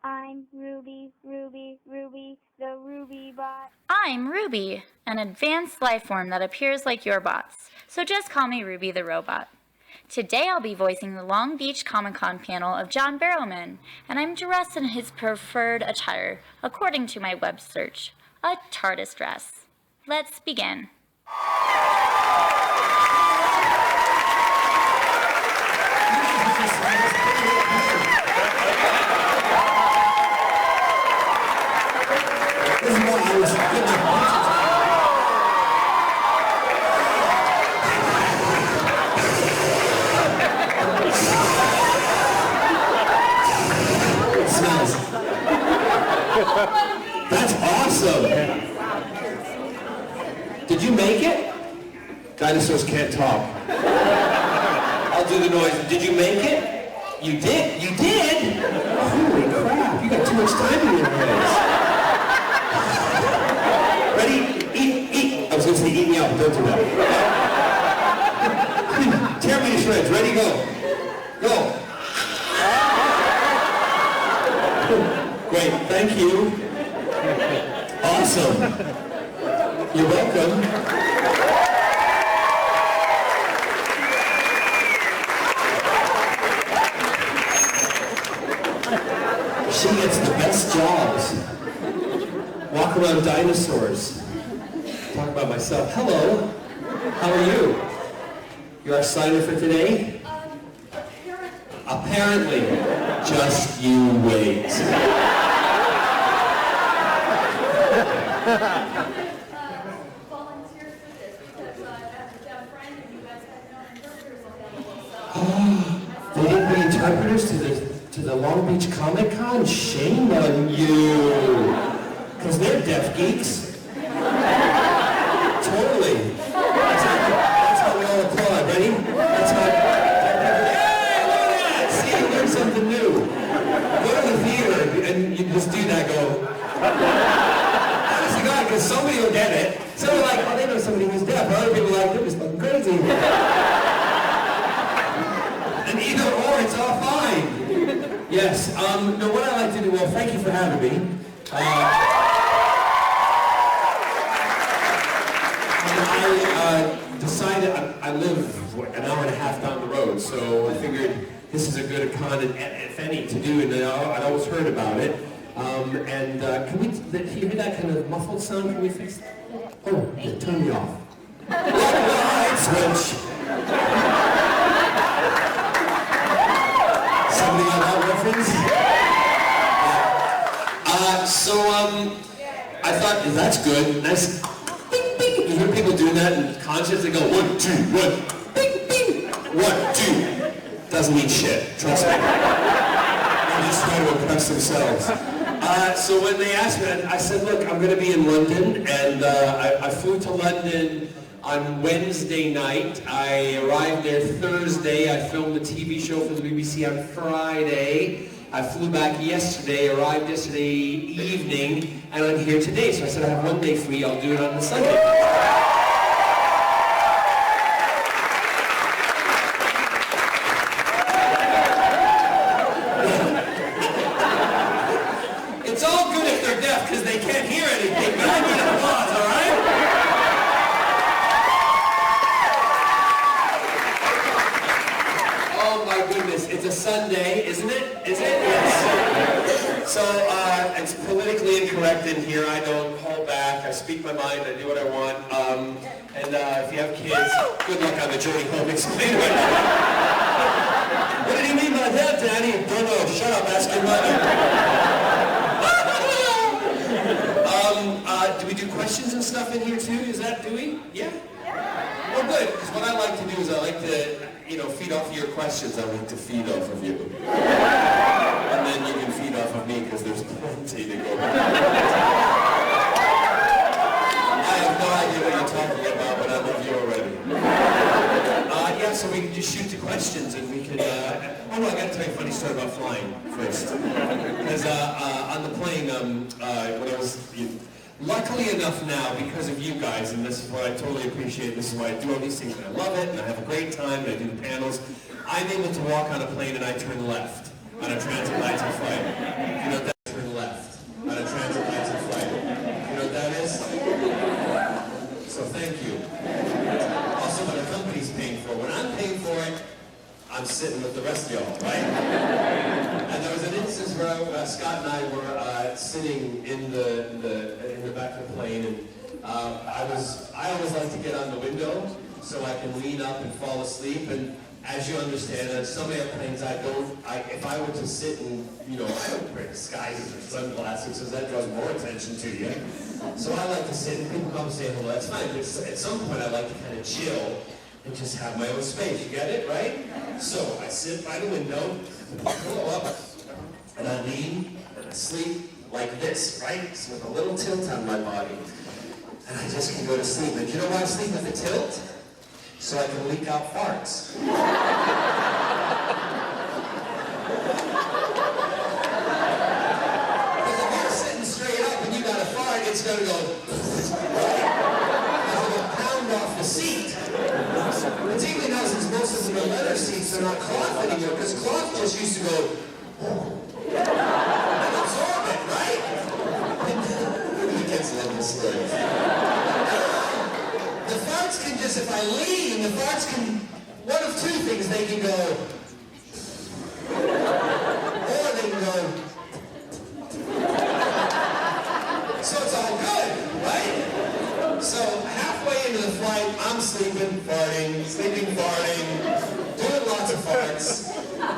I'm Ruby, the Ruby bot. I'm Ruby, an advanced life form that appears like your bots, so just call me Ruby the robot. Today I'll be voicing the Long Beach Comic-Con panel of John Barrowman, and I'm dressed in his preferred attire, according to my web search, a TARDIS dress. Let's begin. That's awesome! Did you make it? Dinosaurs can't talk. I'll do the noise. Did you make it? You did? You did? Holy crap, you got too much time in your hands. Ready? Eat. I was going to say eat me up, don't do that. Tear me to shreds. Ready? Go. Go. Great, thank you. Awesome. You're welcome. She gets the best jobs. Walk around dinosaurs. Talk about myself. Hello. How are you? You're our signer for today? Apparently. Just you wait. Volunteered for this because I have a friend and you guys had no interpreters available. They didn't bring interpreters to the Long Beach Comic Con? Shame on you. Because they're deaf geeks. Totally. That's how we all applaud. Ready? That's how. Hey, look at that! See, you learned something new. Go to the theater and you just do that. Go. Honest to God, because somebody will get it. Some are like, oh, they know somebody who's deaf. Other people are like, they're just fucking crazy. And either or, it's all fine. Yes. No, what I like to do. Well, thank you for having me. I decided I live an hour and a half down the road, so I figured this is a good con, if any, to do, and I'd always heard about it. Can we hear that kind of muffled sound? Can we fix that? Oh, yeah, turn me off. Light switch. Somebody got that reference? I thought that's good. Nice. Bing, bing. You hear people doing that in concerts? They go 1, 2, 1. Bing, bing. 1, 2. Doesn't mean shit. Trust me. They just try to impress themselves. So when they asked me, I said, look, I'm going to be in London, and I flew to London on Wednesday night. I arrived there Thursday. I filmed a TV show for the BBC on Friday. I flew back yesterday, arrived yesterday evening, and I'm here today. So I said I have one day free, I'll do it on the Sunday. It's all good if they're deaf because they can't hear anything, but I need applause, all right? Oh my goodness, it's a Sunday, isn't it? Is it? Yes. So, it's politically incorrect in here. I don't hold back. I speak my mind. I do what I want. If you have kids, good luck on the journey home. Explain what. What did he mean by that, Daddy? Don't know. Shut up. Ask your mother. Do we do questions and stuff in here too? Do we? Yeah? Well, good. Because what I like to do is I like to, feed off of your questions. I like to feed off of you. And then you can feed off of me because there's plenty to go. I have no idea what you're talking about, but I love you already. So we can just shoot the questions and we can, I gotta tell you a funny story about flying first. Because on the plane, when I was, luckily enough now, because of you guys, and this is what I totally appreciate, this is why I do all these things, and I love it, and I have a great time, and I do the panels, I'm able to walk on a plane and I turn left. on a transatlantic flight. You know what that is? Turn left on a transatlantic flight. You know what that is? So thank you. Also what a company's paying for. When I'm paying for it, I'm sitting with the rest of y'all, right? And there was an instance where Scott and I were sitting in the back of the plane, and I always like to get on the window so I can lean up and fall asleep. And as you understand, on some airplanes if I were to sit and, I don't wear disguises or sunglasses because that draws more attention to you. So I like to sit and people come and say hello, that's fine. But at some point I like to kind of chill and just have my own space. You get it, right? So I sit by the window, pillow up, and I lean and I sleep like this, right? So with a little tilt on my body. And I just can go to sleep. And you know why I sleep with a tilt? So I can leak out farts. Because if you're sitting straight up and you got a fart, it's going to go, right? It'll pound off the seat. Particularly now since most of the leather seats are not cloth anymore, because cloth just used to go, and absorb it, right? The kids love this story. The farts can just, if I lean, the farts can, one of two things, they can go, or they can go, so it's all good, right? So halfway into the flight, I'm sleeping, farting, doing lots of farts.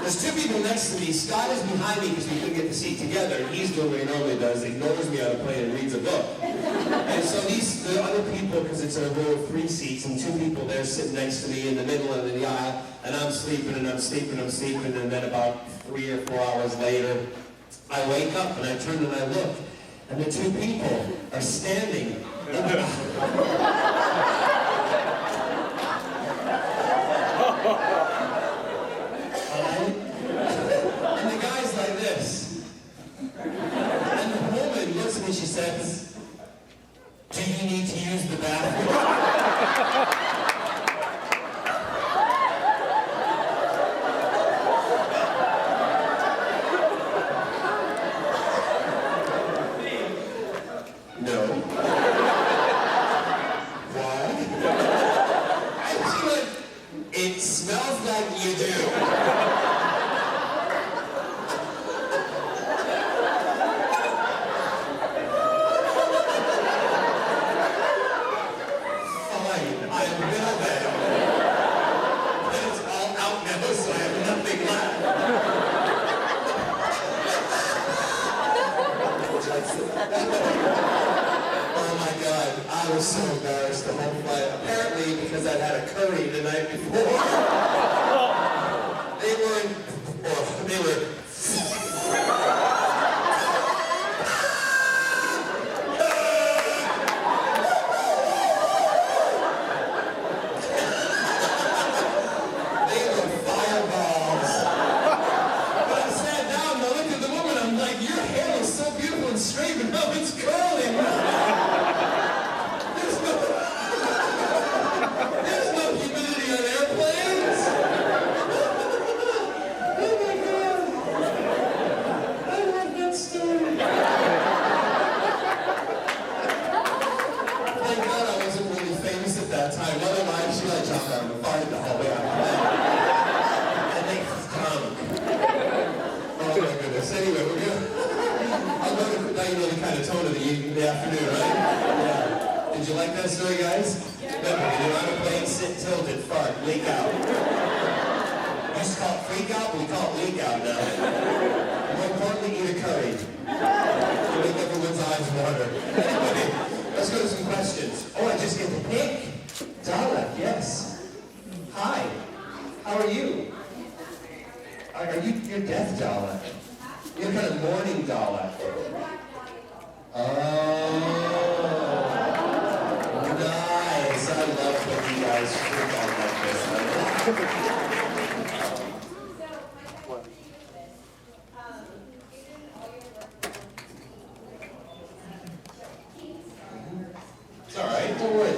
There's two people next to me. Scott is behind me because we couldn't get the seat together, and he's doing what he normally does, ignores me on the plane and reads a book. And so the other people, because it's a row of 3 seats, and 2 people there sitting next to me in the middle of the aisle, and I'm sleeping, and and then about 3 or 4 hours later, I wake up, and I turn and I look, and the 2 people are standing in the and the guy's like this. And the woman looks at me, she says, "Do you need to use the bathroom?" No. Why? I feel like it smells like you do. Oh my God, I was so embarrassed the whole flight. Apparently, because I'd had a curry the night before. They were fireballs. But I sat down and I looked at the woman, I'm like, your hair is so beautiful and straight, but no, it's curling. There's no humidity on airplanes. Oh my God. I love that story. Thank God I wasn't really famous at that time. Otherwise, she like jumped out of the fire the whole way out. And they stunk. Oh my goodness. Anyway, we're good. I'll go to, now you know the kind of tone of the afternoon, right? Yeah. Did you like that story, guys? Remember, when you're on a plane, sit tilted, fart, leak out. We used to call it freak out, but we call it leak out now. More importantly, eat a curry. To make everyone's eyes water. Anyway, let's go to some questions. Oh, I just get to pick. Dalek, yes. Hi. How are you? You're deaf Dalek. You're kind of mourning Dalek. Oh. Nice. I love when you guys freak out like this. It's all right. Don't worry.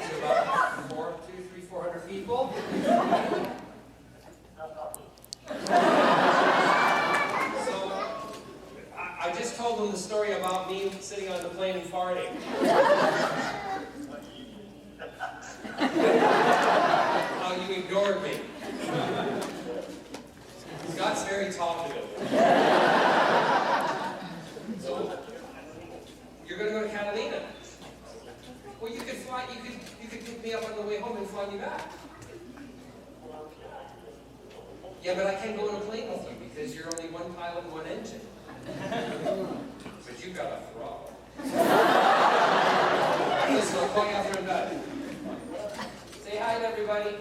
to about 400 people. So I just told them the story about me sitting on the plane and farting. How you ignored me. Scott's very talkative. So you're going to go to Catalina. Well, you could fly. You could pick me up on the way home and fly me back. Yeah, but I can't go on a plane with you because you're only one pilot and one engine. But you got a throttle. Listen, I'll call you after I'm done. Say hi to everybody.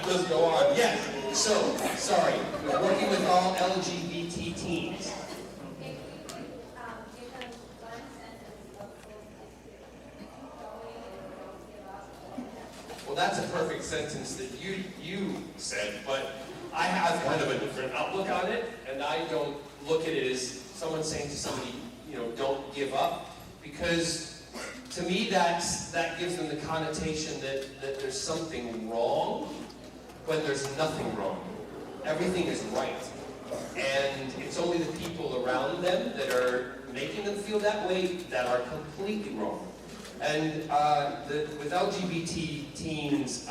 Let's go on. Yes. So, sorry. We're working with all LGBT teens. Well, that's a perfect sentence that you said, but I have kind of a different outlook on it, and I don't look at it as someone saying to somebody, don't give up, because to me that gives them the connotation that there's something wrong when there's nothing wrong. Everything is right, and it's only the people around them that are making them feel that way that are completely wrong. And with LGBT teens,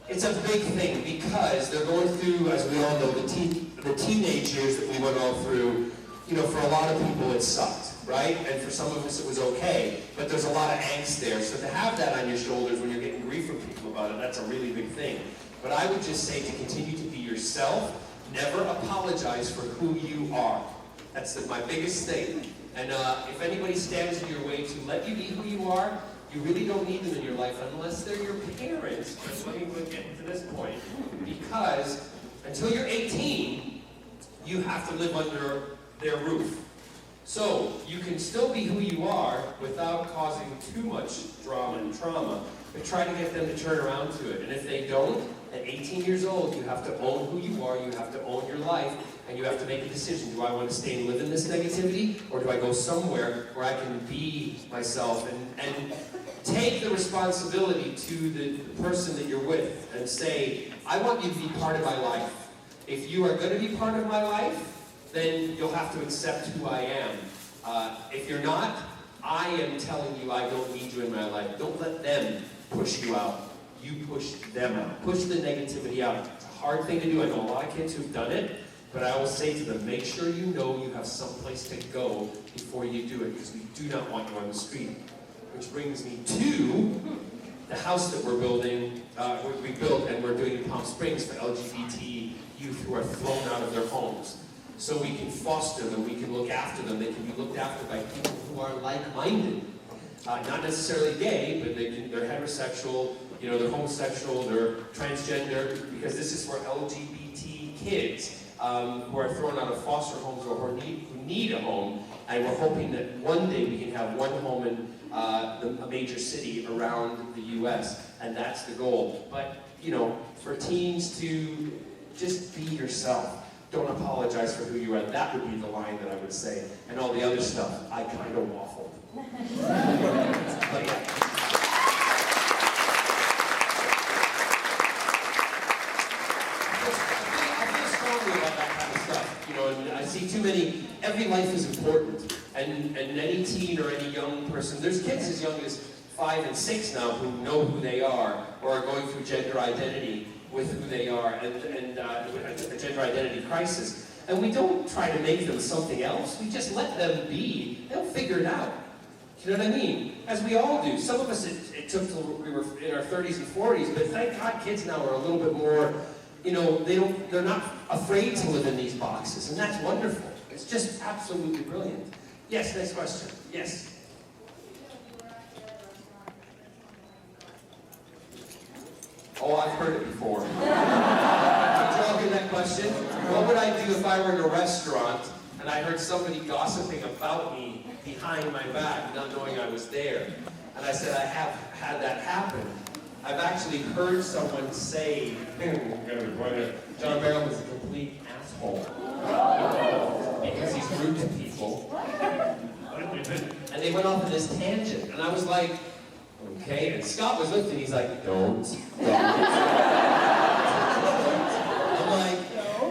it's a big thing because they're going through, as we all know, the teenage years that we went all through. For a lot of people it sucked, right? And for some of us it was okay, but there's a lot of angst there. So to have that on your shoulders when you're getting grief from people about it, that's a really big thing. But I would just say to continue to be yourself, never apologize for who you are. That's my biggest thing. And if anybody stands in your way to let you be who you are, you really don't need them in your life unless they're your parents. Let me get to this point. Because until you're 18, you have to live under their roof. So you can still be who you are without causing too much drama and trauma, but try to get them to turn around to it. And if they don't, at 18 years old, you have to own who you are, you have to own your life, and you have to make a decision. Do I want to stay and live in this negativity, or do I go somewhere where I can be myself and take the responsibility to the person that you're with and say, I want you to be part of my life. If you are going to be part of my life, then you'll have to accept who I am. If you're not, I am telling you I don't need you in my life. Don't let them push you out. You push them out. Push the negativity out. It's a hard thing to do. I know a lot of kids who've done it, but I always say to them, make sure you know you have some place to go before you do it, because we do not want you on the street. Which brings me to the house that we're building, we built and we're doing in Palm Springs for LGBT youth who are thrown out of their homes. So we can foster them, we can look after them, they can be looked after by people who are like-minded. Not necessarily gay, but they're heterosexual, they're homosexual, they're transgender, because this is for LGBT kids who are thrown out of foster homes or who need a home. And we're hoping that one day we can have one home in a major city around the U.S., and that's the goal. But, for teens to just be yourself. Don't apologize for who you are. That would be the line that I would say. And all the other stuff, I kind of waffled. But yeah. I feel strongly about that kind of stuff. And I see too many, every life is important. And any teen or any young person, there's kids as young as 5 and 6 now who know who they are or are going through gender identity with who they are and a gender identity crisis. And we don't try to make them something else. We just let them be. They'll figure it out. You know what I mean? As we all do. Some of us, it took till we were in our 30s and 40s, but thank God kids now are a little bit more, they're not afraid to live in these boxes, and that's wonderful. It's just absolutely brilliant. Yes, next question. Yes. Oh, I've heard it before. Did you all get that question? What would I do if I were in a restaurant and I heard somebody gossiping about me behind my back, not knowing I was there? And I said, I have had that happen. I've actually heard someone say, John Barrowman is a complete asshole. because he's rude to people. And they went off on this tangent, and I was like, okay. And Scott was with me, and he's like, don't. I'm like,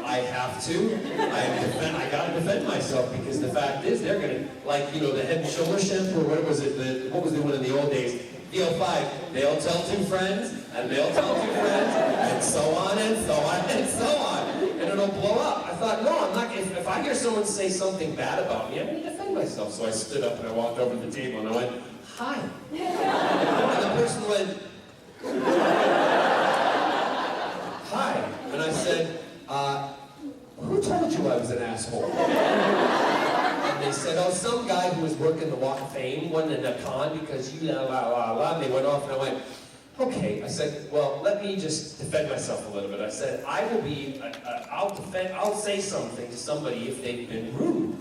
I have to. I gotta defend myself, because the fact is, they're gonna, like, you know, the Head and Shoulder shampoo, or what was it? What was the one in the old days? VO5. They'll tell two friends, and they'll tell two friends, and so on and so on and so on, and it'll blow up. I thought, no, I'm not. If I hear someone say something bad about me, I'm gonna defend myself. So I stood up and I walked over to the table and I went, hi. And the person went, hi. And I said, who told you I was an asshole? And they said, oh, some guy who was working the Walk of Fame wasn't in a con because you la la la la. And they went off and I went, okay. I said, well, let me just defend myself a little bit. I said, I'll say something to somebody if they've been rude,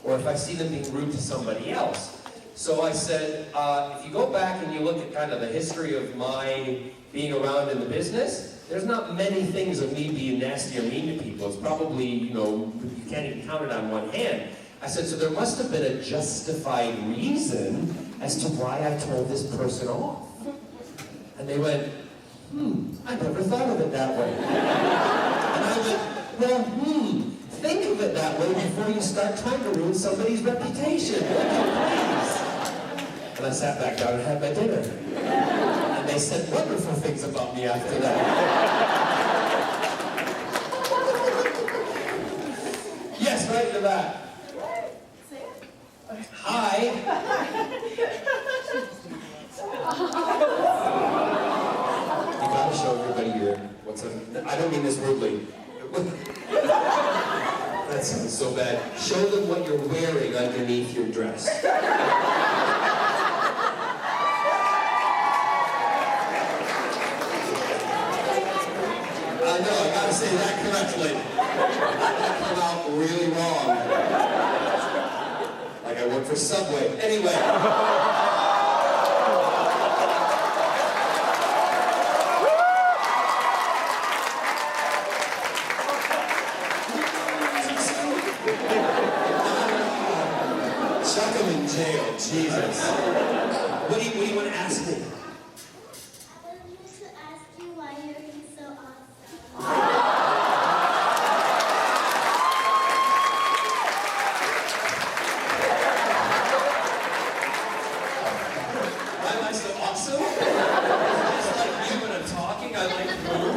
or if I see them being rude to somebody else. So I said, if you go back and you look at kind of the history of my being around in the business, there's not many things of me being nasty or mean to people. It's probably, you know, you can't even count it on one hand. I said, so there must have been a justified reason as to why I told this person off. And they went, I never thought of it that way. And I went, well, think of it that way before you start trying to ruin somebody's reputation. Please. And I sat back down and had my dinner. And they said wonderful things about me after that. Yes, right in the back. Hi. You gotta show everybody what's on. I don't mean this rudely. That sounds so bad. Show them what you're wearing underneath your dress. No, I gotta say that correctly. That came out really wrong. Like I work for Subway. Anyway. Chuck him in jail, Jesus. What do you want to ask me? I wanted to ask you why you're so awesome. Why am I so awesome? Just like you when I'm talking, I like food.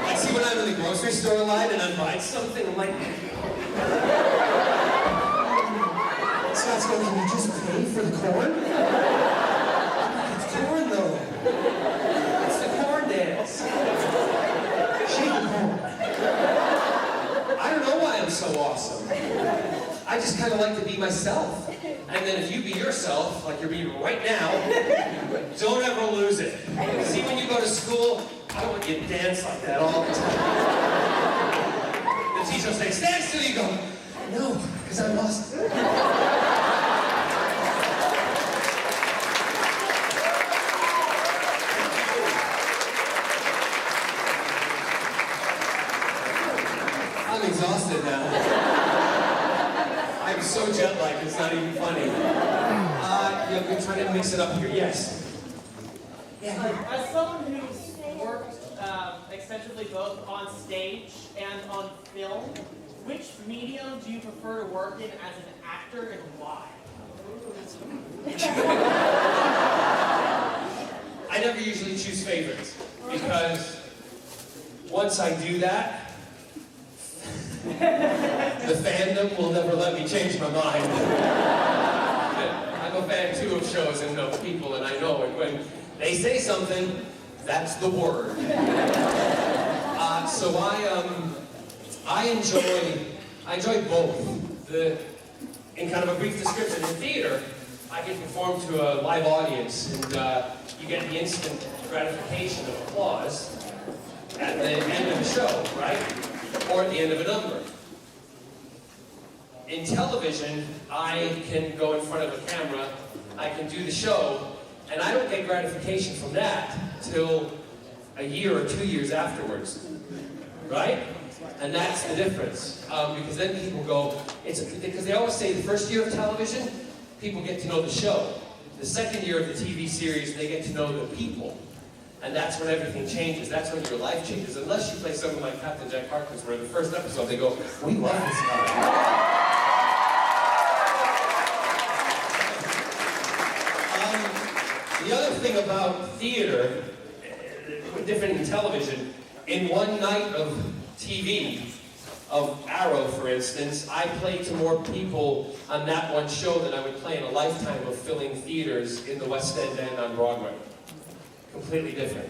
I see when I'm in the grocery store line and I'm buying something, I'm like, Scott's going, can you just pay for the corn? It's corn though. It's the corn dance. Shake the corn. I don't know why I'm so awesome. I just kind of like to be myself. And then if you be yourself, like you're being right now, don't ever lose it. See, when you go to school, I don't want you to dance like that all the time. The teacher will say, stand still, you go, no, because I'm lost. I'm exhausted now. I'm so jet-lagged, it's not even funny. Yeah, we're trying to mix it up here. Yes. Yeah. As someone who's worked extensively both on stage and on film, which medium do you prefer to work in as an actor and why? I never usually choose favorites because once I do that, the fandom will never let me change my mind. I'm a fan too of shows and of people, and I know it. When they say something, that's the word. So I enjoy both. In kind of a brief description, in theater, I can perform to a live audience, and you get the instant gratification of applause at the end of the show, right? Or at the end of a number. In television, I can go in front of a camera, I can do the show, and I don't get gratification from that till a year or 2 years afterwards, right? And that's the difference, because then people go, because they always say the first year of television, people get to know the show. The second year of the TV series, they get to know the people. And that's when everything changes. That's when your life changes. Unless you play someone like Captain Jack Harkness, where in the first episode they go, we love this guy. The other thing about theater, different in television, in one night of TV, of Arrow, for instance, I played to more people on that one show than I would play in a lifetime of filling theaters in the West End and on Broadway. Completely different.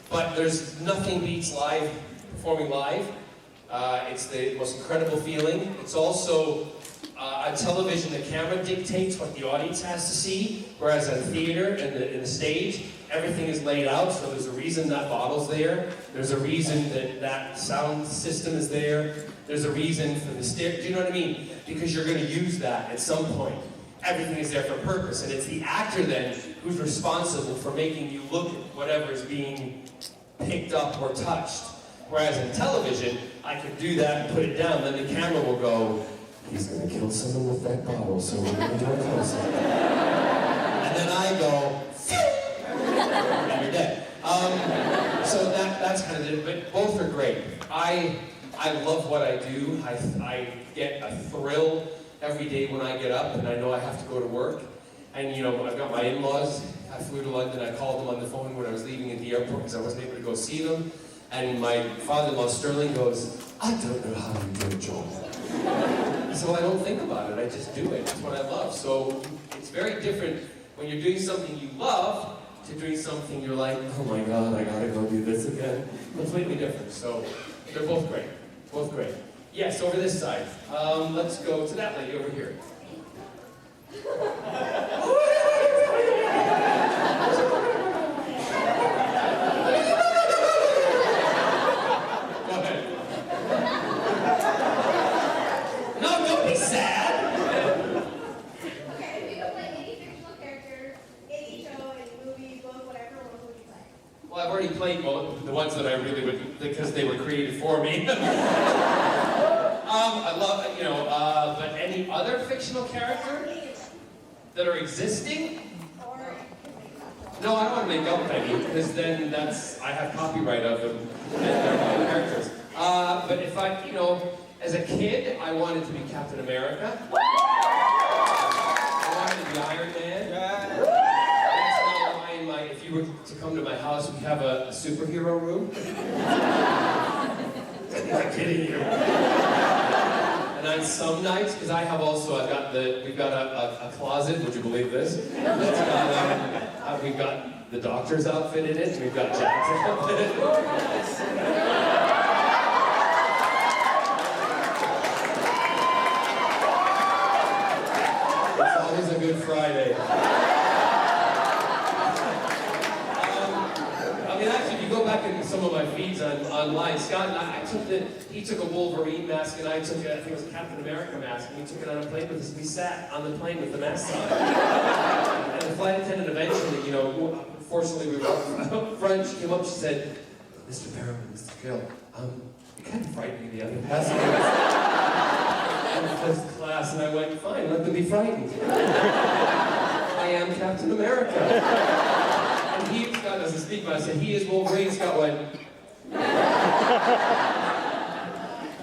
But there's nothing beats live, performing live. It's the most incredible feeling. It's also, on television, the camera dictates what the audience has to see, whereas on theater and in the stage, everything is laid out, so there's a reason that bottle's there. There's a reason that sound system is there. There's a reason for the stair. Do you know what I mean? Because you're going to use that at some point. Everything is there for purpose, and it's the actor then who's responsible for making you look at whatever is being picked up or touched. Whereas in television, I can do that and put it down, then the camera will go, he's going to kill someone with that bottle, so we're going to do a close-up. And then I go, and you're dead. So that's kind of it, but both are great. I love what I do. I get a thrill every day when I get up and I know I have to go to work. And you know, I've got my in-laws. I flew to London. I called them on the phone when I was leaving at the airport because I wasn't able to go see them. And my father-in-law Sterling goes, I don't know how you do it, Joel. So I don't think about it. I just do it. It's what I love. So it's very different when you're doing something you love to doing something you're like, oh my God, I gotta go do this again. Completely different. So they're both great. Both great. Yes, over this side. Let's go to that lady over here. Go ahead. No, don't be sad. Okay, if you could play any fictional character, any show, any movie, book, whatever, what would you play? Well, I've already played the ones that I really would, because they were created for me. I love, but any other fictional character that are existing? No, I don't want to make up any, because then I have copyright of them, and they're my characters. But if as a kid, I wanted to be Captain America. I wanted to be Iron Man. That's now why if you were to come to my house, we have a superhero room. I'm not kidding you. And on some nights, because we've got a closet, would you believe this? We've got the doctor's outfit in it, we've got Jack's outfit in it. It's always a Good Friday. Actually, if you go back into some of my feeds online, Scott and he took a Wolverine mask and I think it was a Captain America mask, and we took it on a plane with us. We sat on the plane with the masks on. And the flight attendant eventually, fortunately we were up front, she came up, she said, Mr. Barrowman, Mr. Gill, you kind of frightened me, the other passengers. In first class, and I went, fine, let them be frightened. I am Captain America. And Scott doesn't speak, but I said, he is Wolverine. Scott went,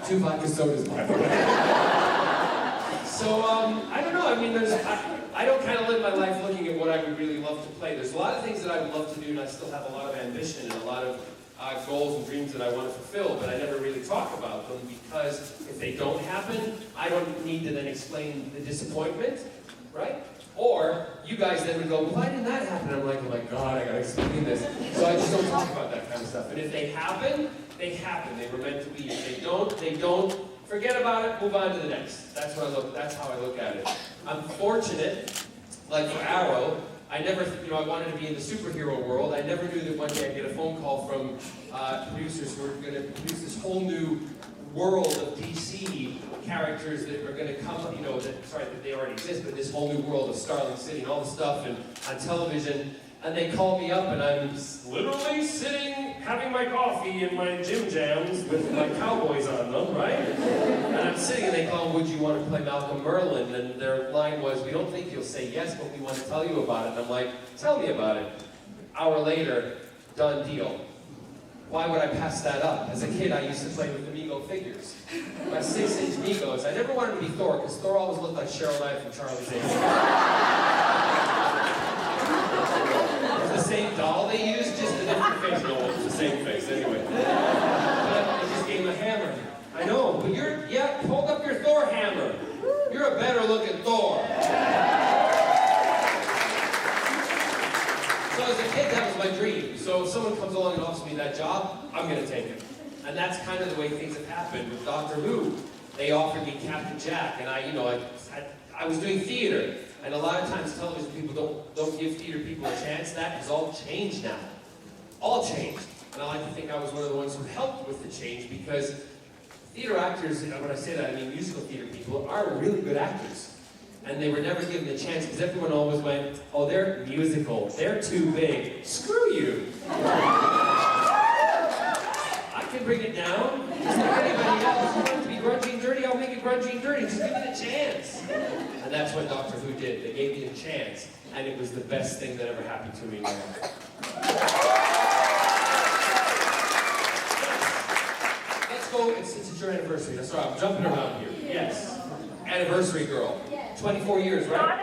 2 vodka sodas, by the way. So, I don't know, I don't kind of live my life looking at what I would really love to play. There's a lot of things that I would love to do, and I still have a lot of ambition and a lot of goals and dreams that I want to fulfill, but I never really talk about them because if they don't happen, I don't need to then explain the disappointment, right? Or you guys then would go, well, why didn't that happen? I'm like, oh my God, I gotta explain this. So I just don't talk about that kind of stuff. And if they happen, they happen. They were meant to be. If they don't. Forget about it, move on to the next. That's how I look at it. I'm fortunate, like for Arrow, I never, I wanted to be in the superhero world. I never knew that one day I'd get a phone call from producers who are going to produce this whole new world of DC characters that are going to come, that they already exist, but this whole new world of Starling City and all the stuff and on television. And they call me up and I'm literally sitting having my coffee in my gym jams with my cowboys on them, right? And I'm sitting and they call, would you want to play Malcolm Merlin? And their line was, we don't think you'll say yes, but we want to tell you about it. And I'm like, tell me about it. Hour later, done deal. Why would I pass that up? As a kid, I used to play with Amigo figures. My 6-inch Amigos. I never wanted to be Thor, because Thor always looked like Cheryl Knight from Charlie's Angels. The same doll they used, just a different face. No, it was the same face anyway. But they just gave him a hammer. I know, but hold up your Thor hammer. You're a better looking Thor. So as a kid, that was my dream. So if someone comes along and offers me that job, I'm going to take it. And that's kind of the way things have happened with Doctor Who. They offered me Captain Jack, and I was doing theater. And a lot of times television people don't give theater people a chance. That has all changed now. All changed. And I like to think I was one of the ones who helped with the change, because theater actors, when I say that, I mean musical theater people, are really good actors. And they were never given the chance, because everyone always went, oh, they're musical, they're too big. Screw you. I can bring it down. Just like anybody else. You want it to be grungy and dirty, I'll make it grungy and dirty. Just give me the chance. And that's what Doctor Who did. They gave me a chance, and it was the best thing that ever happened to me in my life. Let's go, it's your anniversary. That's right, I'm jumping around here. Yes. Anniversary girl. 24 years, right?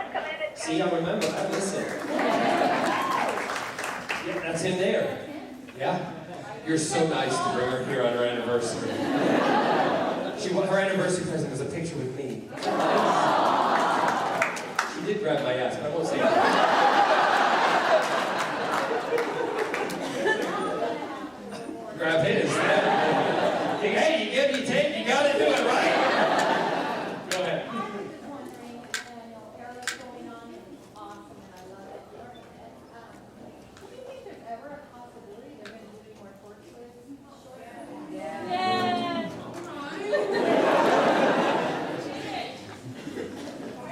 See, I remember. I listen. Yeah, that's in there. Yeah? You're so nice to bring her here on her anniversary. Her anniversary present was a picture with me. She did grab my ass, but I won't say that. Grab his. Hey, you give, you take, you gotta do it, right? Go ahead.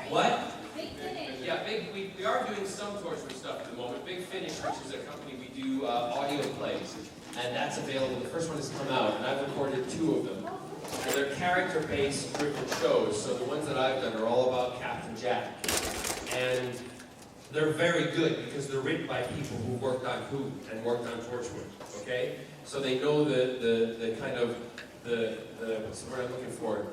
What? Yeah, we are doing some torture stuff at the moment. Big Finish, which is a company, we do audio plays, and that's available. The first one has come out, and I've recorded 2 of them. And they're character-based driven shows, so the ones that I've done are all about Captain Jack. And they're very good because they're written by people who worked on Who and worked on Torchwood, okay? So they know the kind of, what's the word I'm looking for?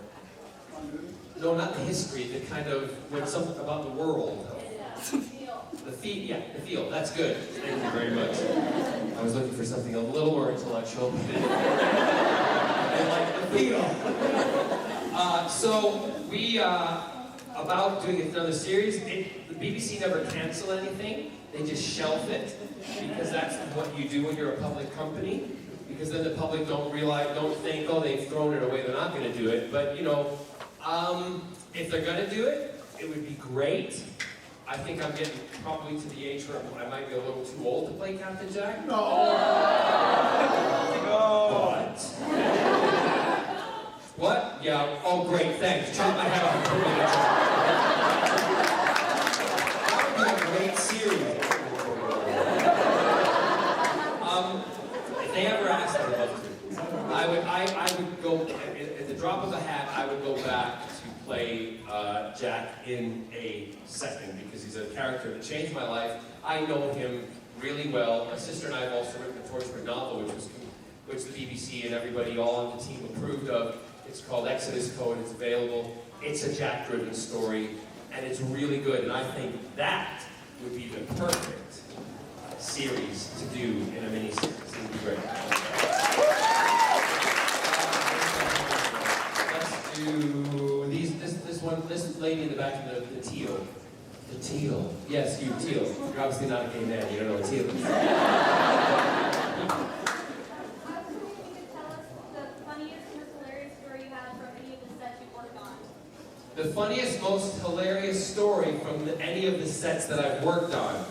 No, not the history, the kind of, when something about the world. The feel, that's good. Thank you very much. I was looking for something a little more intellectual. I like the feel. So we, about doing another series, the BBC never cancel anything, they just shelf it, because that's what you do when you're a public company, because then the public don't think, oh, they've thrown it away, they're not going to do it, but you know, if they're going to do it, it would be great. I think I'm getting probably to the age where I might be a little too old to play Captain Jack. No! But... What? Yeah, oh great, thanks. Turn my head off. That would be a great series. If they ever asked, I'd love to. I would go, at the drop of a hat, I would go back to play Jack in a second, because he's a character that changed my life. I know him really well. My sister and I have also written a Torchwood novel, which the BBC and everybody all on the team approved of. It's called Exodus Code. It's available. It's a Jack-driven story, and it's really good. And I think that would be the perfect series to do in a miniseries. It would be great. Let's do this lady in the back of the teal. The teal. Yes, you, teal. You're obviously not a gay man. You don't know what teal is. The funniest, most hilarious story from any of the sets that I've worked on.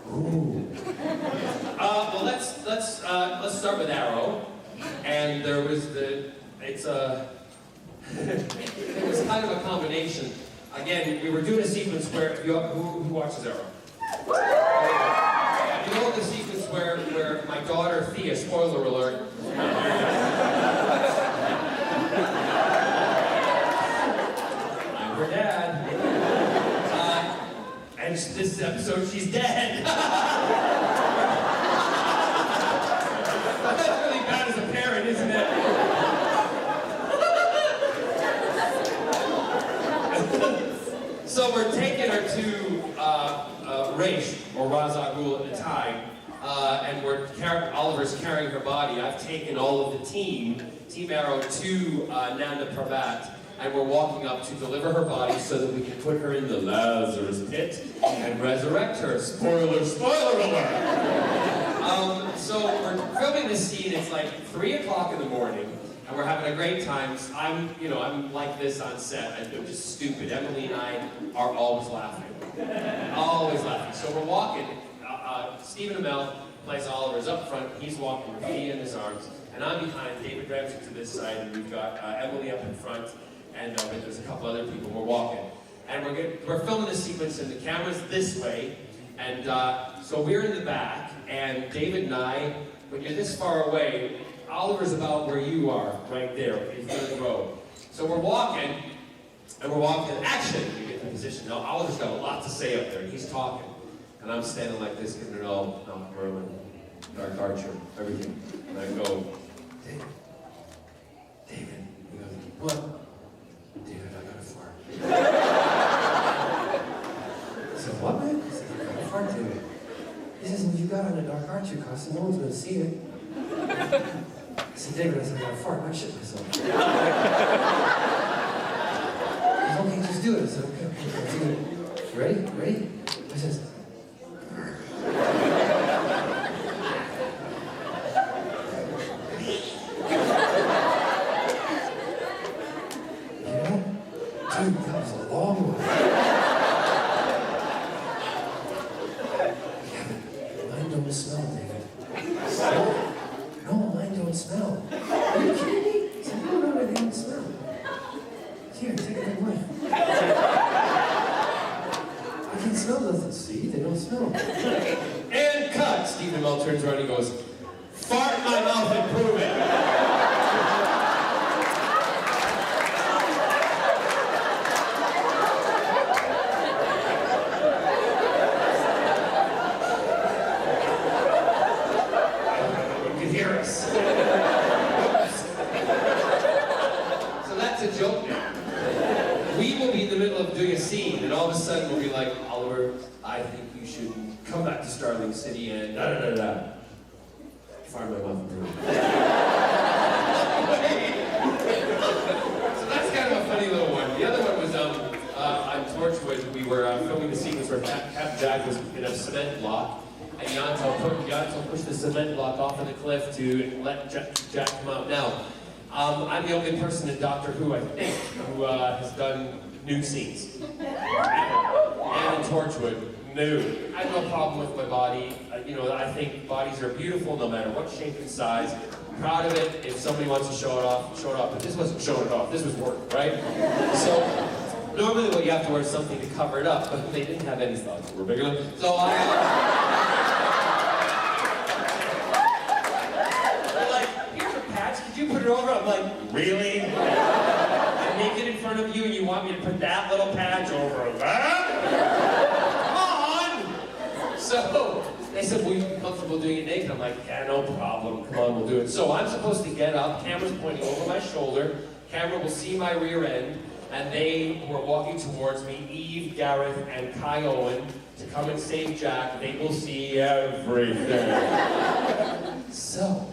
Ooh. Well, let's start with Arrow. And there was it was kind of a combination. Again, we were doing a sequence where who watches Arrow? You know the sequence where my daughter Thea, spoiler alert. I'm her dad. And this episode she's dead. That's really bad as a parent, isn't it? So we're taking her to Raish, or Raza Ghul at the time, and Oliver's carrying her body. I've taken all of the Team Arrow to Nanda Parbat, and we're walking up to deliver her body so that we can put her in the Lazarus pit and resurrect her. Spoiler alert! So we're filming this scene. It's like 3 o'clock in the morning, and we're having a great time. I'm like this on set. I'm just stupid. Emily and I are always laughing. Always laughing. So we're walking. Stephen Amell plays Oliver's up front. He's walking with me in his arms, and I'm behind. David Ramsey to this side, and we've got Emily up in front, and there's a couple other people. We're walking, and we're filming the sequence, and the camera's this way, and so we're in the back, and David and I, when you're this far away, Oliver's about where you are, right there, in third row. So we're walking, action! We get the position. Now, Oliver's got a lot to say up there, and he's talking. And I'm standing like this, getting it all, Merlin, Dark Archer, everything. And I go, David. He goes, what? David, I got a fart. I said, what, man? He said, I got a fart, David. He says, well, you got on a Dark Archer costume, no one's gonna see it. I said, David, I said, I got a fart, I shit myself. He said, okay, just do it. I said, okay, let's do it. Ready? I says, dude, that was a long one. Mine don't smell, David. No, mine don't smell. Are you kidding me? I said, no, they don't smell. Here, take it away. I can smell nothing, see? They don't smell. And cut! Stephen Amell turns around and he goes, fart in my mouth and prove it. We will be in the middle of doing a scene, and all of a sudden we'll be like, Oliver, I think you should come back to Starling City and da-da-da-da. Fart my mouth through. So that's kind of a funny little one. The other one was on Torchwood. We were filming the sequence where Captain Jack was in a cement block, and Yonto pushed the cement block off of the cliff to let Jack come out. Now, I'm the only person in Doctor Who, I think, who has done nude scenes. And in Torchwood, nude. I have no problem with my body. I think bodies are beautiful no matter what shape and size. Proud of it. If somebody wants to show it off, show it off. But this wasn't showing it off. This was work, right? So, normally what you have to wear is something to cover it up, but they didn't have any thoughts that were big enough. So could you put it over? I'm like, really? I'm naked in front of you and you want me to put that little patch over that? Come on! So, they said, will you be comfortable doing it naked? I'm like, yeah, no problem. Come on, we'll do it. So I'm supposed to get up, camera's pointing over my shoulder, camera will see my rear end, and they were walking towards me, Eve, Gareth, and Kai Owen, to come and save Jack. They will see everything. So,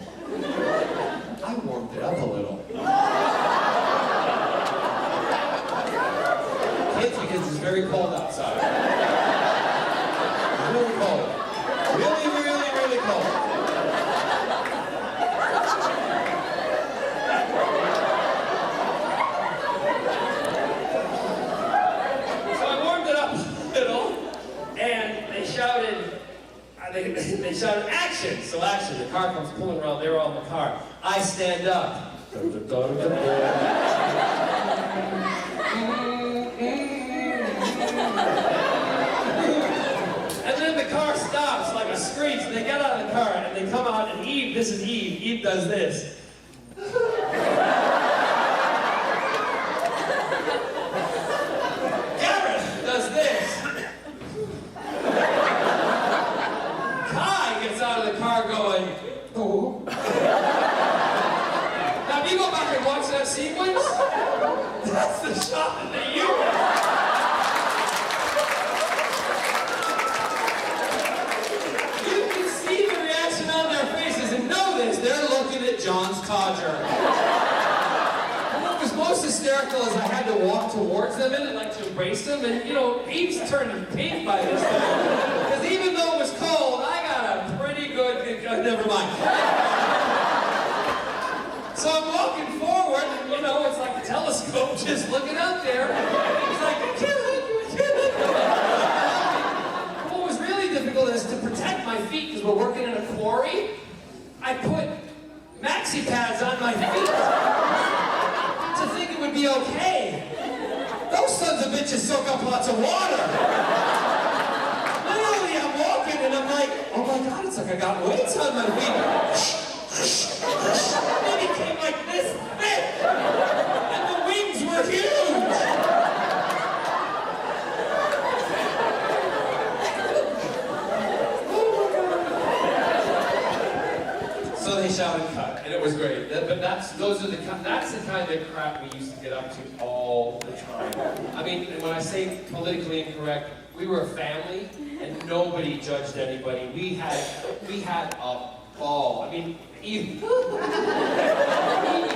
I warmed it up a little. Kids, because it's very cold outside. Really cold. Really, really, really cold. So I warmed it up a little, and they shouted, they shouted, action! So action, the car comes pulling around, they're all in the car. I stand up. And then the car stops like the streets, and they get out of the car, and they come out, and Eve, this is Eve. Eve does this. Garrett does this. Kai gets out of the car going, oh. Now, if you go back and watch that sequence, that's the shot that they use. You can see the reaction on their faces and know this. They're looking at John's codger. And what was most hysterical is I had to walk towards them and like to embrace them. And you know, Eve's turning pink by this time. Because even though it was cold, I got a pretty good, never mind. So I'm walking forward, and you know, it's like a telescope just looking out there. It's like, I can't look you, I can't look you. What was really difficult is to protect my feet, because we're working in a quarry. I put maxi pads on my feet to think it would be okay. Those sons of bitches soak up lots of water. Literally, I'm walking, and I'm like, oh my God, it's like I got weights on my feet. And he came like this thick, and the wings were huge. So they shouted cut, and it was great. But that's the kind of crap we used to get up to all the time. I mean, when I say politically incorrect, we were a family, and nobody judged anybody. We had a ball. I mean, Eve used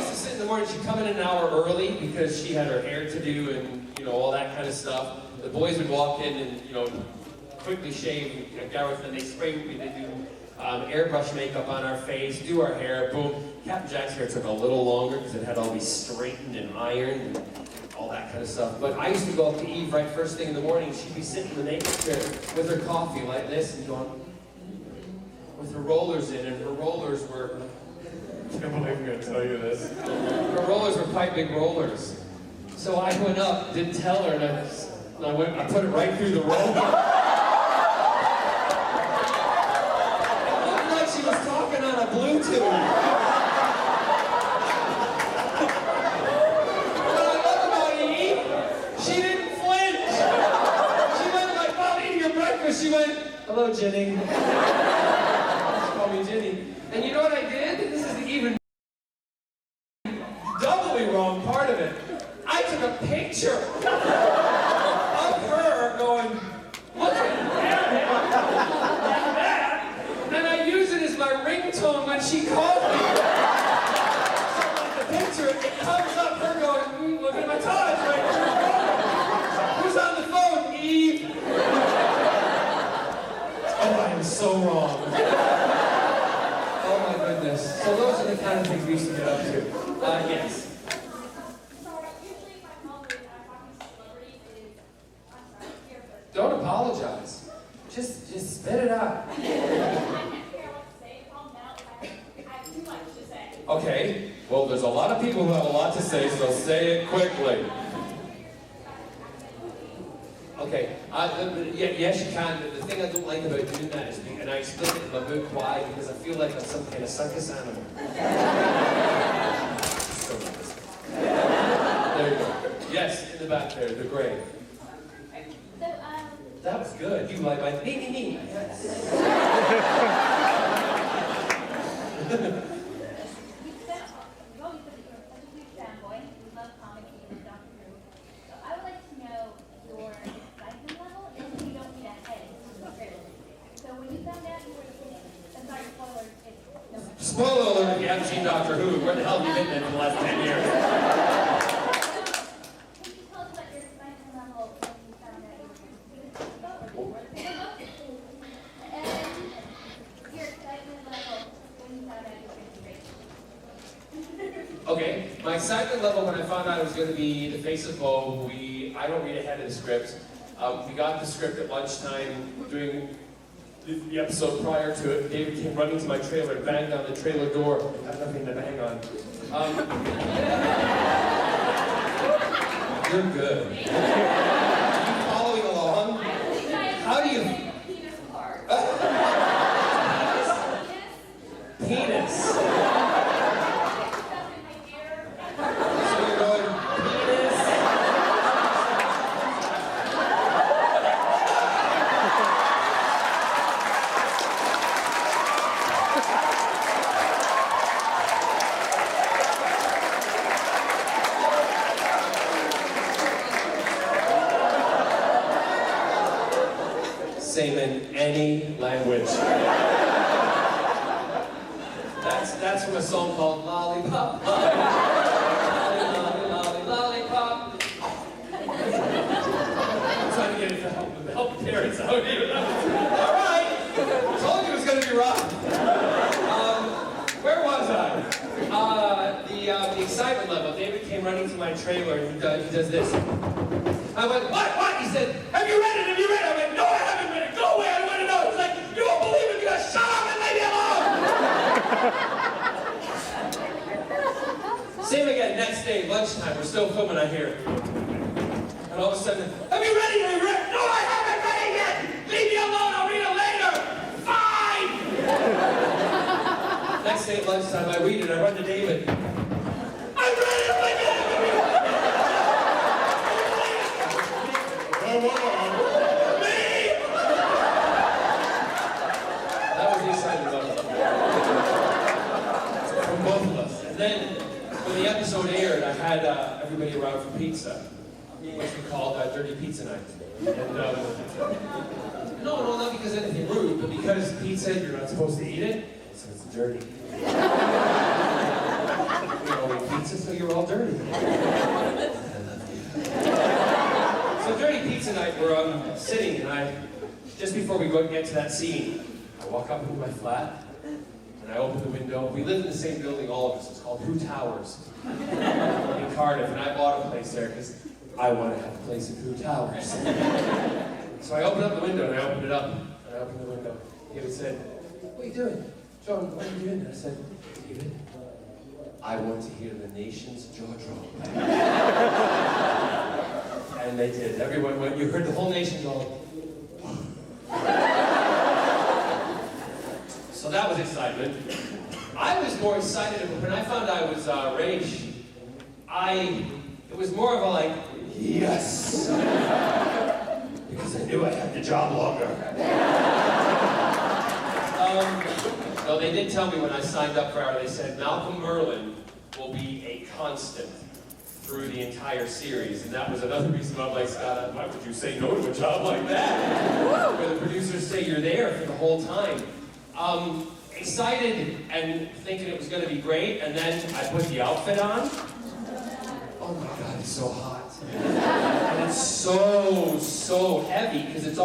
to sit in the morning. She'd come in an hour early because she had her hair to do and you know all that kind of stuff. The boys would walk in and you know quickly shave. Gareth and they spray. They do airbrush makeup on our face, do our hair. Boom. Captain Jack's hair took a little longer because it had to all be straightened and ironed and all that kind of stuff. But I used to go up to Eve right first thing in the morning. She'd be sitting in the naked chair with her coffee like this and going. With her rollers in, and her rollers were, I can't believe I'm going to tell you this. Her rollers were quite big rollers. So I went up, didn't tell her, and I put it right through the roller. It looked like she was talking on a Bluetooth. What I love about Eve, she didn't flinch. She went like, Mom, eating your breakfast. She went, hello, Jenny. Ginny. And you know what I did? This is the even doubly wrong part of it. I took a picture of her going, look at that, and I use it as my ringtone when she calls me. So like the picture, it comes up her going, look at my toys right here. Who's on the phone? Eve. Oh, I am so wrong. So those are the kind of things we used to get up to. Yes. Don't apologize. Just spit it out. Okay. Well, there's a lot of people who have a lot to say, so say it quickly. Okay. Yes, you can. The thing I don't like about doing that is, and I explained it in my book why, because I feel like I'm some kind of circus animal. There you go. Yes, in the back there, the gray. That was good. You like my me. Yes. Spoiler alert if you haven't seen Doctor Who. Where the hell have you been in for the last 10 years? Could you tell us about your excitement level when you found out you were and your excitement level when you found out you were going to be Okay, my excitement level when I found out it was going to be The Face of Bo, I don't read ahead of the script. We got the script at lunchtime doing the episode prior to it. David came running to my trailer, banged on the trailer door. I had nothing to bang on. You're good. Are you following along? How do you... same in any language. That's from a song called Lollipop. Lolly, lolly, lolly, lollipop. I'm trying to get it to help the parents out here. All right. Told you it was going to be rough. Where was I? The excitement level. David came running to my trailer and he does this. I went, what? He said, have you read it? Have you read it? I went, no, I haven't read it. Go away, I want to know. He's like, you won't believe it. You gotta shut up and leave me alone. Same again, next day, lunchtime, we're still filming, I hear. And all of a sudden, have you read it? Have you read it? No, I haven't read it yet. Leave me alone, I'll read it later. Fine. Next day at lunchtime, I read it, I run to David. I read it again. That was the excitement level. From both of us. And then, when the episode aired, I had everybody around for pizza, which we called Dirty Pizza Night. And, no, not because of anything rude, but because Pete said you're not supposed to eat it, so it's dirty. You don't eat pizza, so you're all dirty. I love you. So Dirty Pizza Night, we're sitting, and just before we go and get to that scene, I walk up into my flat, and I open the window. We live in the same building, all of us. It's called Who Towers in Cardiff, and I bought a place there because I want to have a place in Who Towers. So I opened up the window, and I opened it up, and I opened the window. David said, what are you doing? John, what are you doing? And I said, David, I want to hear the nation's jaw drop. And they did. Everyone went, you heard the whole nation go. So that was excitement. I was more excited when I found I was Raish. It was more of a like, yes! Because I knew I had the job longer. No, they did tell me when I signed up for it, they said Malcolm Merlin will be a constant through the entire series, and that was another reason I'm like, Scott, why would you say no to a job like that? Where the producers say you're there for the whole time. Excited and thinking it was going to be great, and then I put the outfit on. Oh my God, it's so hot. And it's so heavy, because it's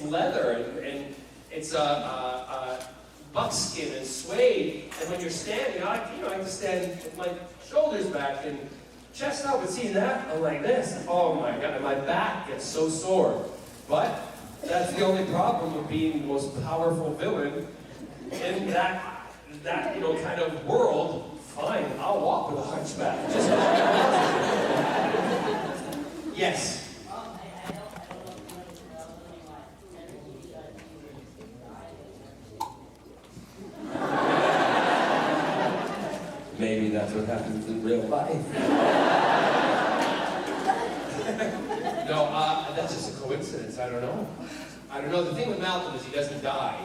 leather, and it's buckskin and suede, and when you're standing, I have to stand with my shoulders back and chest out, but seeing that, I'm like this. Oh my God, and my back gets so sore. But that's the only problem with being the most powerful villain in that kind of world. Fine, I'll walk with a hunchback. Just yes. Maybe that's what happens in real life. No, that's just a coincidence. I don't know. The thing with Malcolm is he doesn't die.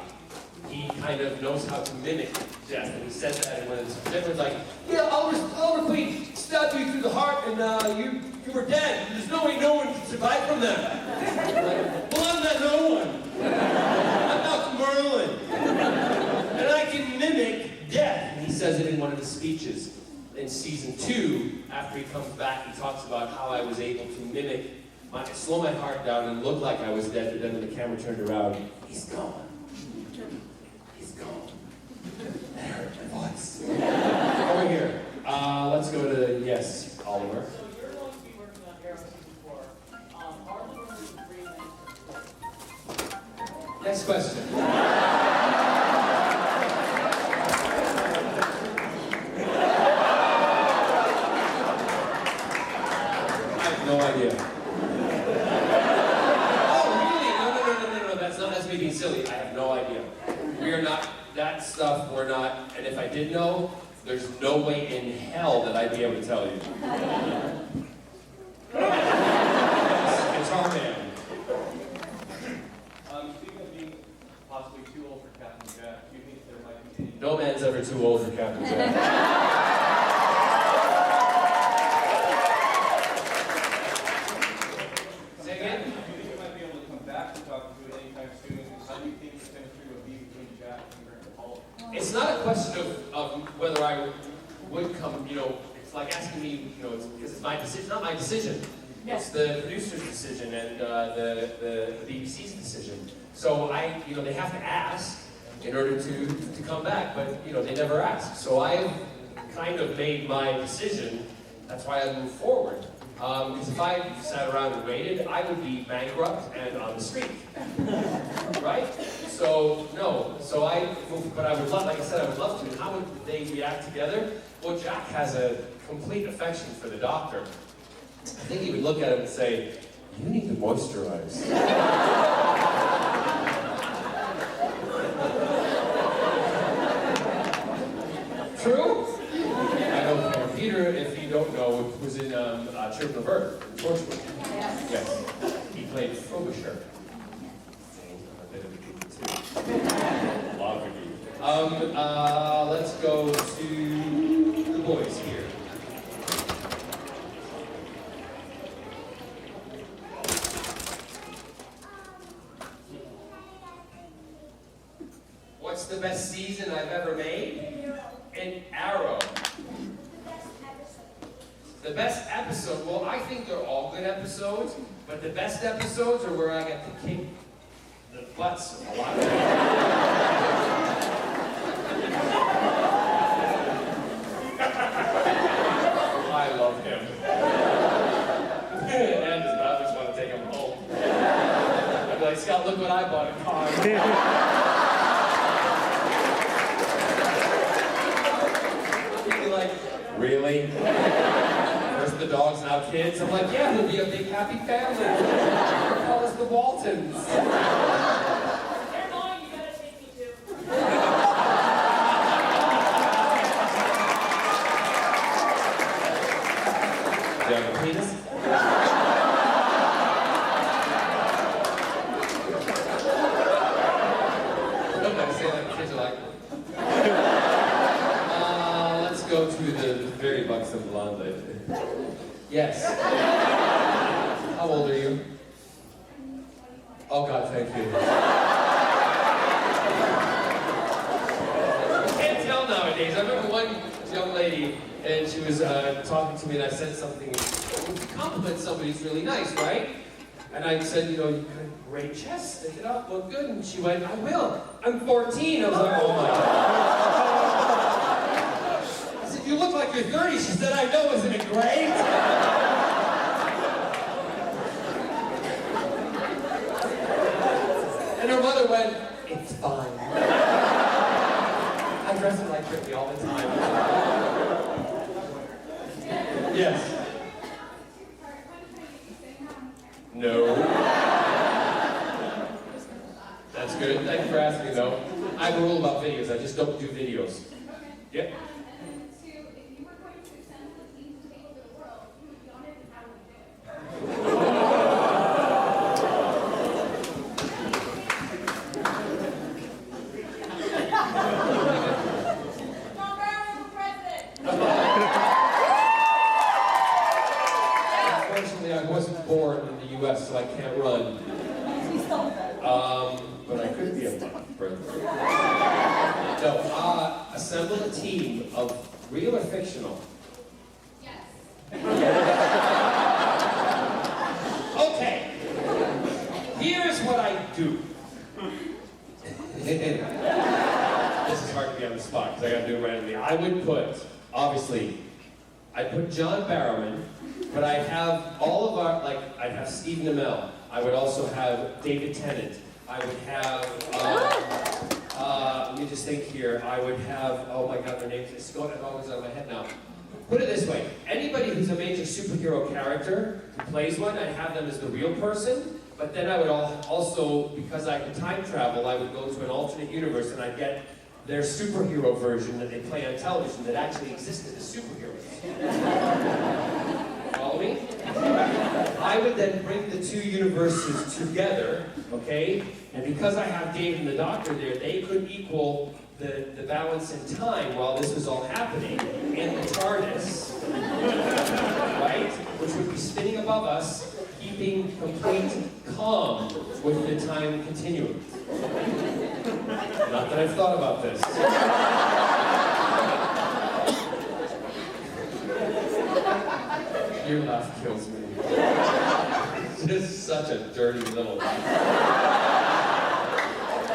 He kind of knows how to mimic death, and he said that in one of his. Everyone's like, yeah, Oliver Queen stabbed you through the heart, and you were dead. There's no way no one can survive from that. Like, well, I'm that no one. I'm Malcolm Merlin, and I can mimic death. And he says it in one of his speeches in season 2. After he comes back, he talks about how I was able to mimic, slow my heart down and look like I was dead, but then when the camera turned around, he's gone. That hurt my voice. Over here. Let's go to, yes, Oliver. So you're going to be working on Harrison before. Are the rooms agreement? Next question. I have no idea. Oh, really? No. That's me being silly. I have no idea. We are not. That stuff we're not, and if I did know, there's no way in hell that I'd be able to tell you. Guitar Man. Speaking of being possibly too old for Captain Jack, do you think there might be any... No man's ever too old for Captain Jack. Say again? Do you think you might be able to come back to talk to it anytime soon? asking me, you know, because it's my decision, not my decision. It's the producer's decision and the BBC's decision. So you know, they have to ask in order to come back, but you know, they never ask. So I've kind of made my decision. That's why I moved forward. Because if I sat around and waited, I would be bankrupt and on the street, right? So no. So but I would love, like I said, I would love to. How would they react together? Well, Jack has a complete affection for the Doctor. I think he would look at him and say, "You need to moisturize." True? I know Peter, if you don't know, was in Children of Earth, in Torchwood. Yes. He played Frobisher. I'm a bit of a geek too. Love a geek. Let's go to the boys here. What's the best season I've ever made? An Arrow. The best episode, well, I think they're all good episodes, but the best episodes are where I get to kick the butts of a lot of people. I love him. And his brothers want to take him home. I'd be like, Scott, look what I bought a car. Really? First the dogs, now kids. I'm like, yeah, we'll be a big happy family. They'll call us the Waltons. They're mine, you gotta take me to. Do you have a penis? I'm not saying that kids are like. Let's go to the very buxom blonde lady. Yes. How old are you? Oh God, thank you. You can't tell nowadays. I remember one young lady, and she was talking to me, and I said something. When you compliment somebody, it's really nice, right? And I said, you know, you got a great chest. Stick it up, look good. And she went, I will. I'm 14. I was like, oh my God. You look like you're 30. She said, I know, isn't it great? And her mother went, it's fine. I dress her like Britney all the time. Yes. No. That's good. Thank you for asking, though. I have a rule about videos. I just don't do videos. Yeah. Unfortunately, I wasn't born in the U.S., so I can't run. But I could be a bird. No, assemble a team of real or fictional. Okay. Here's what I do. This is hard to be on the spot because I gotta do it randomly. I would put, obviously, I'd put John Barrowman, but I'd have all of our, like, I'd have Steve Amell. I would also have David Tennant. I would have, let me just think here. I would have, oh my God, their names, it's going always out of my head now. Put it this way, anybody who's a major superhero character who plays one, I'd have them as the real person, but then I would also, because I could time travel, I would go to an alternate universe and I'd get their superhero version that they play on television that actually existed as superheroes. Follow me? I would then bring the two universes together, okay? And because I have Dave and the Doctor there, they could equal the balance in time while this was all happening in the TARDIS, right? Which would be spinning above us, keeping complete calm with the time continuum. Not that I've thought about this. Your laugh kills me. It's just such a dirty little laugh.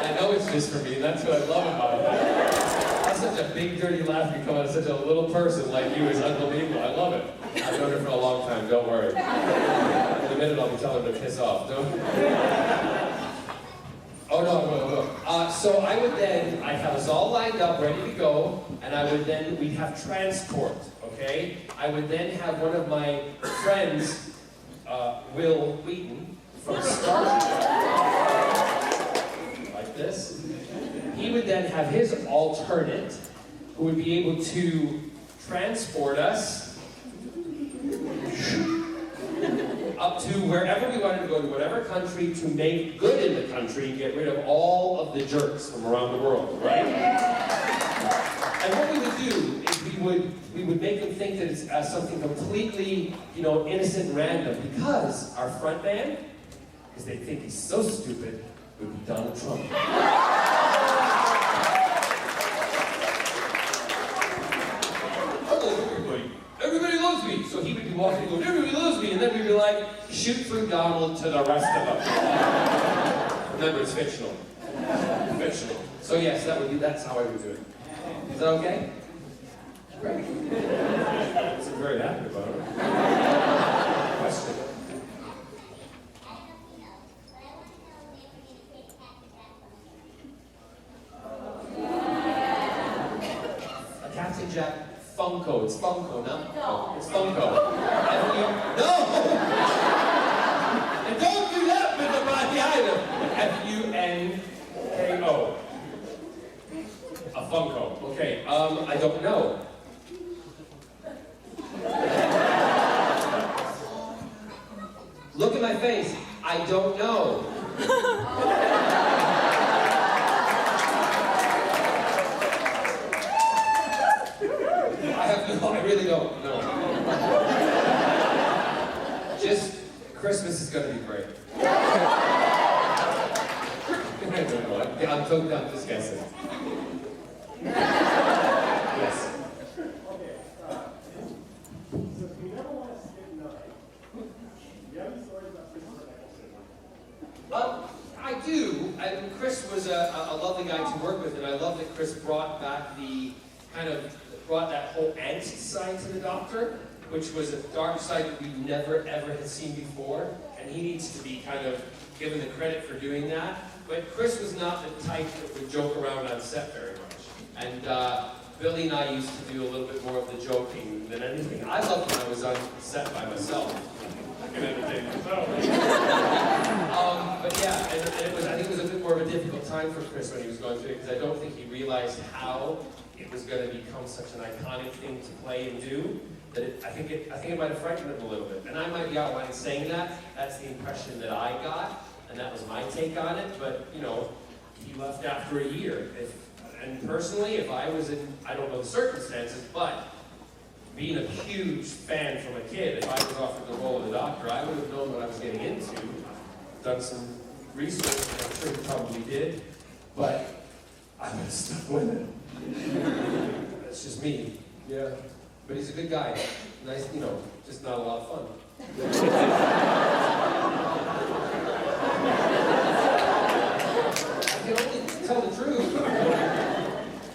I know it's just for me, that's what I love about it. That's such a big, dirty laugh you come out of such a little person like you is unbelievable. I love it. I've known her for a long time, don't worry. In a minute I'll be telling her to piss off. Oh no. So I would then, I'd have us all lined up, ready to go, and we'd have transport, okay? I would then have one of my friends, Will Wheaton, from Star Trek, like this. He would then have his alternate, who would be able to transport us up to wherever we wanted to go, to whatever country, to make good in the country, get rid of all of the jerks from around the world, right? And what we would do is we would make them think that it's something completely, innocent and random, because our front man, because they think he's so stupid, would be Donald Trump. Everybody loves me. So he would be walking going, everybody loves me. And then we'd be like, shoot through Donald to the rest of us. Remember, it's fictional. Fictional. So yes, that's how I would do it. Is that okay? Great. I'm very happy about it. Question. A Captain Jack Funko. It's Funko, no? Oh, it's Funko. No! And don't do that with the body either. F-U-N-K-O. A Funko. Okay, I don't know. Look at my face. I don't know. I really don't. No. Just Christmas is going to be great. I'm just guessing. Yes. Okay. So we never want to skip 9. Do you have any stories about Christmas that I do. Chris was a lovely guy to work with, and I love that Chris brought back that whole angst side to the Doctor, which was a dark side that we never ever had seen before, and he needs to be kind of given the credit for doing that. But Chris was not the type that would joke around on set very much. And Billy and I used to do a little bit more of the joking than anything. I loved when I was on set by myself. I can entertain myself. But yeah, and I think it was a bit more of a difficult time for Chris when he was going through it, because I don't think he realized how it was going to become such an iconic thing to play and do, that I think it might have frightened him a little bit. And I might be out lying saying that. That's the impression that I got, and that was my take on it. But, he left after a year. And personally, if I was in, I don't know the circumstances, but being a huge fan from a kid, if I was offered the role of the Doctor, I would have known what I was getting into, done some research, and I'm sure he probably did, but I would have stuck with it. That's just me. Yeah. But he's a good guy. Nice, just not a lot of fun. I can only tell the truth.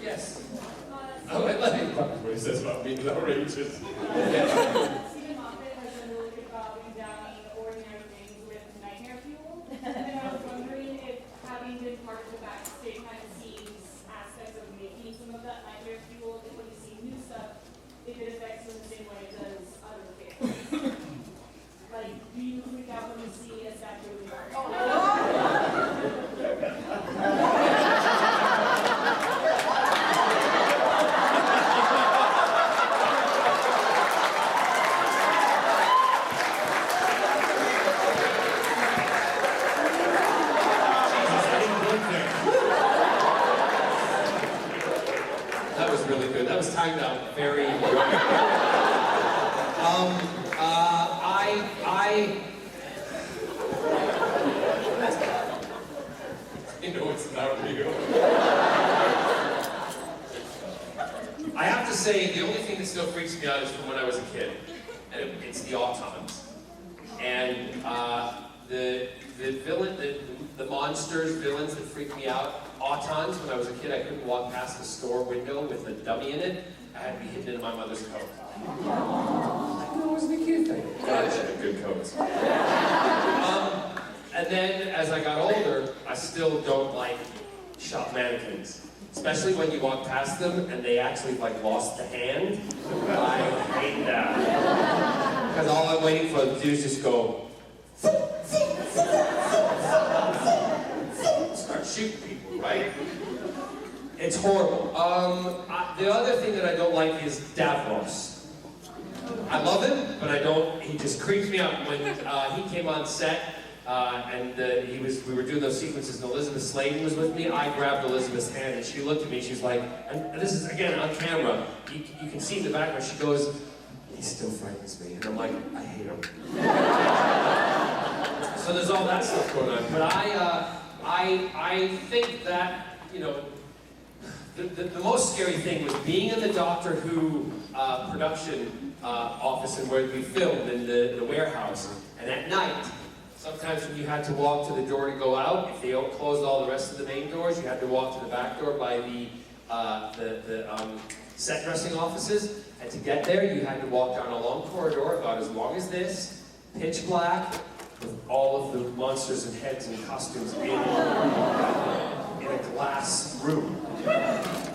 Yes. Oh, I love you. What he says about being outrageous. Yes. Stephen Moffat has been really good about redowning ordinary things with nightmare fuel. And I was wondering if, having been part of the backstage behind the scenes aspects of making some of that nightmare fuel, if when you see new stuff, if it affects them the same way it does other things. Like, do you freak out when you see a statue of the art? That was really good. That was timed out very well. It's not real. I have to say, the only thing that still freaks me out is from when I was a kid. and it's the Autons. And the monsters, villains that freaked me out, Autons, when I was a kid, I couldn't walk past the store window with a dummy in it. I had to be hidden in my mother's coat. That wasn't a cute thing. God, she had good coats. And then, as I got older, I still don't like shop mannequins. Especially when you walk past them and they actually like lost the hand. I hate that. Because all I'm waiting for them to do is just go start shooting people, right? It's horrible. The other thing that I don't like is Davros. I love him, but I don't. He just creeps me out. When he came on set we were doing those sequences, and Elizabeth Sladen was with me. I grabbed Elizabeth's hand, and she looked at me. She was like, and this is again on camera. You can see in the background. She goes, "He still frightens me," and I'm like, I hate him. So there's all that stuff going on. But I think that, you know, the most scary thing was being in the Doctor Who production office and where we filmed in the warehouse. And at night, sometimes when you had to walk to the door to go out, if they closed all the rest of the main doors, you had to walk to the back door by the set dressing offices. And to get there, you had to walk down a long corridor about as long as this, pitch black, with all of the monsters and heads and costumes in a glass room.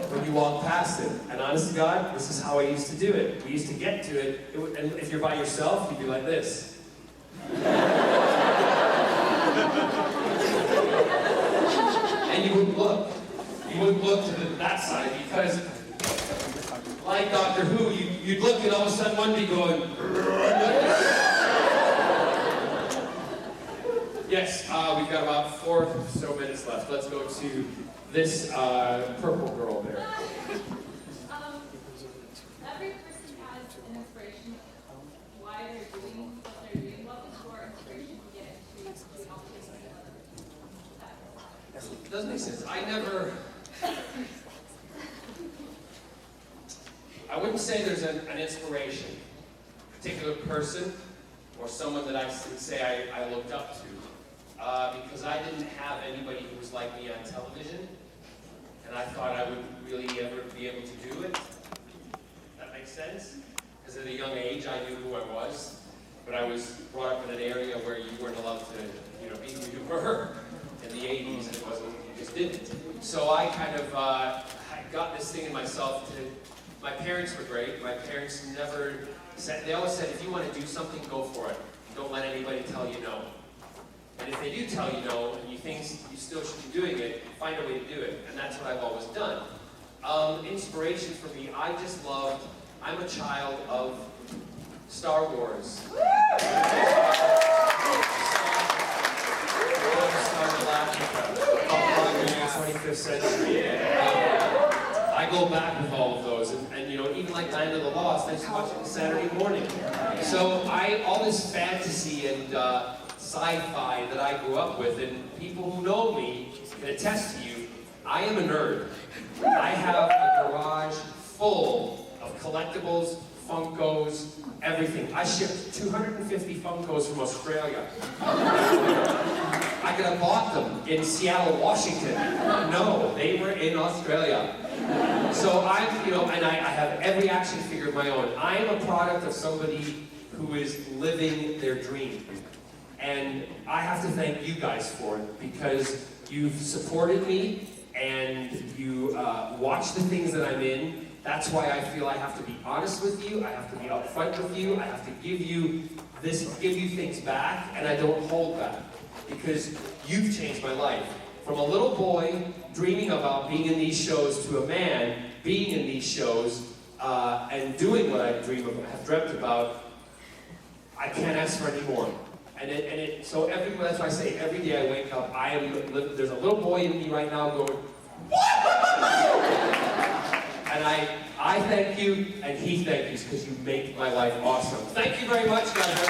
When you walk past it, and honest to God, this is how I used to do it. We used to get to it, and if you're by yourself, you'd be like this. And you wouldn't look. You wouldn't look to that side because, like Doctor Who, you'd look and all of a sudden one would be going. Yes, we've got about 4 or so minutes left. Let's go to this purple girl there. Every person has an inspiration of why they're doing what they're doing. What was your inspiration to get into doing all these things? It doesn't make sense. I wouldn't say there's an inspiration, a particular person, or someone that I would say I looked up to. Because I didn't have anybody who was like me on television, and I thought I wouldn't really ever be able to do it. That makes sense? Because at a young age, I knew who I was, but I was brought up in an area where you weren't allowed to, be who you were in the 80s, and it wasn't, you just didn't. So I kind of I got this thing in myself to, my parents were great. My parents never said, they always said, if you want to do something, go for it. Don't let anybody tell you no. And if they do tell you no, and you think you still should be doing it, find a way to do it. And that's what I've always done. Inspiration for me, I'm a child of Star Wars. Star Galactica, 25th century. I go back with all of those, and even like Land of the Lost, I just watch it Saturday morning. So all this fantasy and sci-fi that I grew up with, and people who know me can attest to you, I am a nerd. I have a garage full of collectibles, Funkos, everything. I shipped 250 Funkos from Australia. I could have bought them in Seattle, Washington. No, they were in Australia. So I have every action figure of my own. I am a product of somebody who is living their dream. And I have to thank you guys for it, because you've supported me and you watch the things that I'm in. That's why I feel I have to be honest with you, I have to be upfront with you, I have to give you things back, and I don't hold back. Because you've changed my life. From a little boy dreaming about being in these shows to a man being in these shows and doing what I have dreamt about, I can't ask for any more. So that's why I say every day I wake up, there's a little boy in me right now going, and I thank you, and he thank you, because you make my life awesome. Thank you very much, guys.